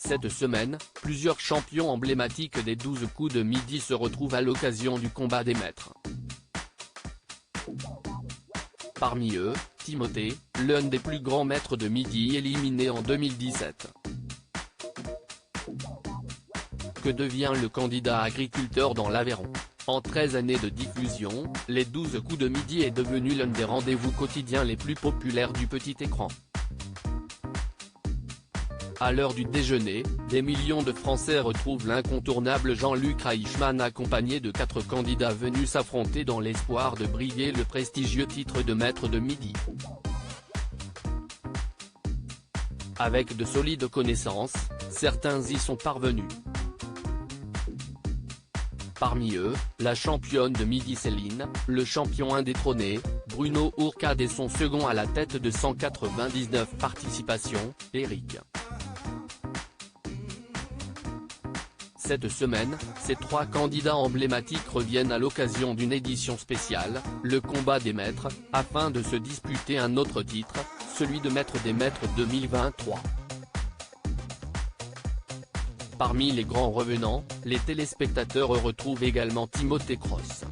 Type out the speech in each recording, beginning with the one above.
Cette semaine, plusieurs champions emblématiques des 12 coups de midi se retrouvent à l'occasion du combat des maîtres. Parmi eux, Timothée, l'un des plus grands maîtres de midi éliminé en 2017. Que devient le candidat agriculteur dans l'Aveyron? En 13 années de diffusion, les 12 coups de midi est devenu l'un des rendez-vous quotidiens les plus populaires du petit écran. À l'heure du déjeuner, des millions de Français retrouvent l'incontournable Jean-Luc Reichmann accompagné de 4 candidats venus s'affronter dans l'espoir de briguer le prestigieux titre de maître de midi. Avec de solides connaissances, certains y sont parvenus. Parmi eux, la championne de midi Céline, le champion indétrôné, Bruno Ourcade et son second à la tête de 199 participations, Eric. Cette semaine, ces 3 candidats emblématiques reviennent à l'occasion d'une édition spéciale, le combat des maîtres, afin de se disputer un autre titre, celui de maître des maîtres 2023. Parmi les grands revenants, les téléspectateurs retrouvent également Timothée Cross.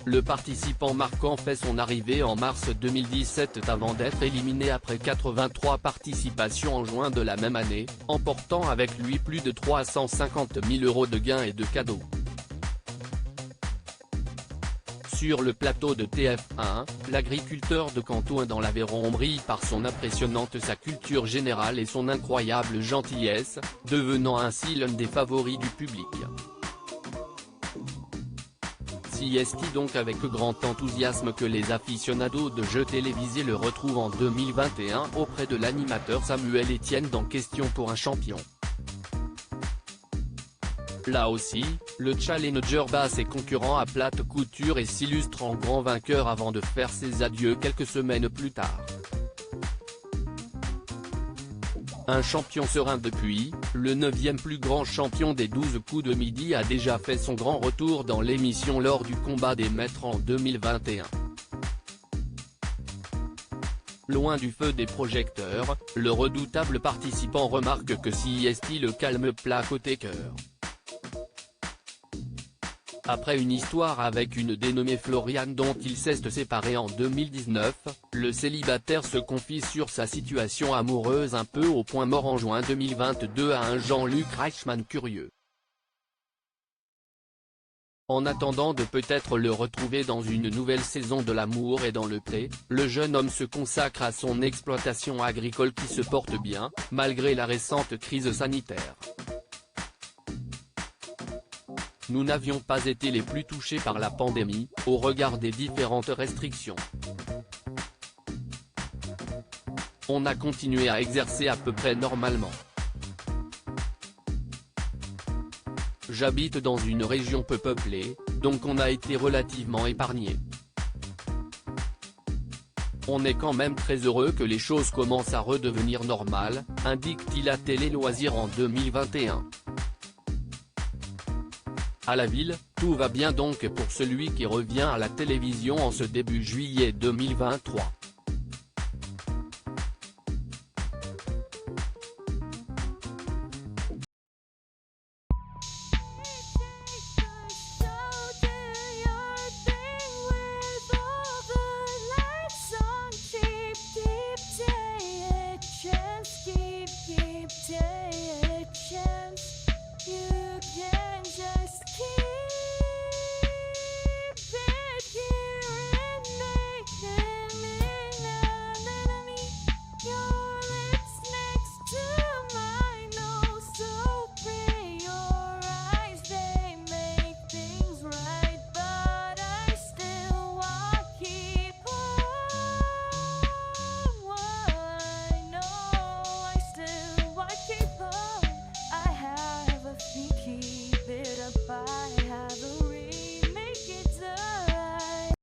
Le participant marquant fait son arrivée en mars 2017 avant d'être éliminé après 83 participations en juin de la même année, emportant avec lui plus de 350 000 € de gains et de cadeaux. Sur le plateau de TF1, l'agriculteur de Cantouin dans l'Aveyron brille par son impressionnante sa culture générale et son incroyable gentillesse, devenant ainsi l'un des favoris du public. C'est donc avec grand enthousiasme que les aficionados de jeux télévisés le retrouvent en 2021 auprès de l'animateur Samuel Etienne dans Question pour un champion. Là aussi, le challenger bat ses concurrents à plate couture et s'illustre en grand vainqueur avant de faire ses adieux quelques semaines plus tard. Un champion serein depuis, le 9e plus grand champion des 12 coups de midi a déjà fait son grand retour dans l'émission lors du combat des maîtres en 2021. Loin du feu des projecteurs, le redoutable participant remarque que CIST le calme plat côté cœur. Après une histoire avec une dénommée Floriane dont il s'est séparé en 2019, le célibataire se confie sur sa situation amoureuse un peu au point mort en juin 2022 à un Jean-Luc Reichmann curieux. En attendant de peut-être le retrouver dans une nouvelle saison de L'amour est dans le pré, le jeune homme se consacre à son exploitation agricole qui se porte bien, malgré la récente crise sanitaire. Nous n'avions pas été les plus touchés par la pandémie, au regard des différentes restrictions. On a continué à exercer à peu près normalement. J'habite dans une région peu peuplée, donc on a été relativement épargnés. On est quand même très heureux que les choses commencent à redevenir normales, indique-t-il à Télé Loisirs en 2021. À la ville, tout va bien donc pour celui qui revient à la télévision en ce début juillet 2023.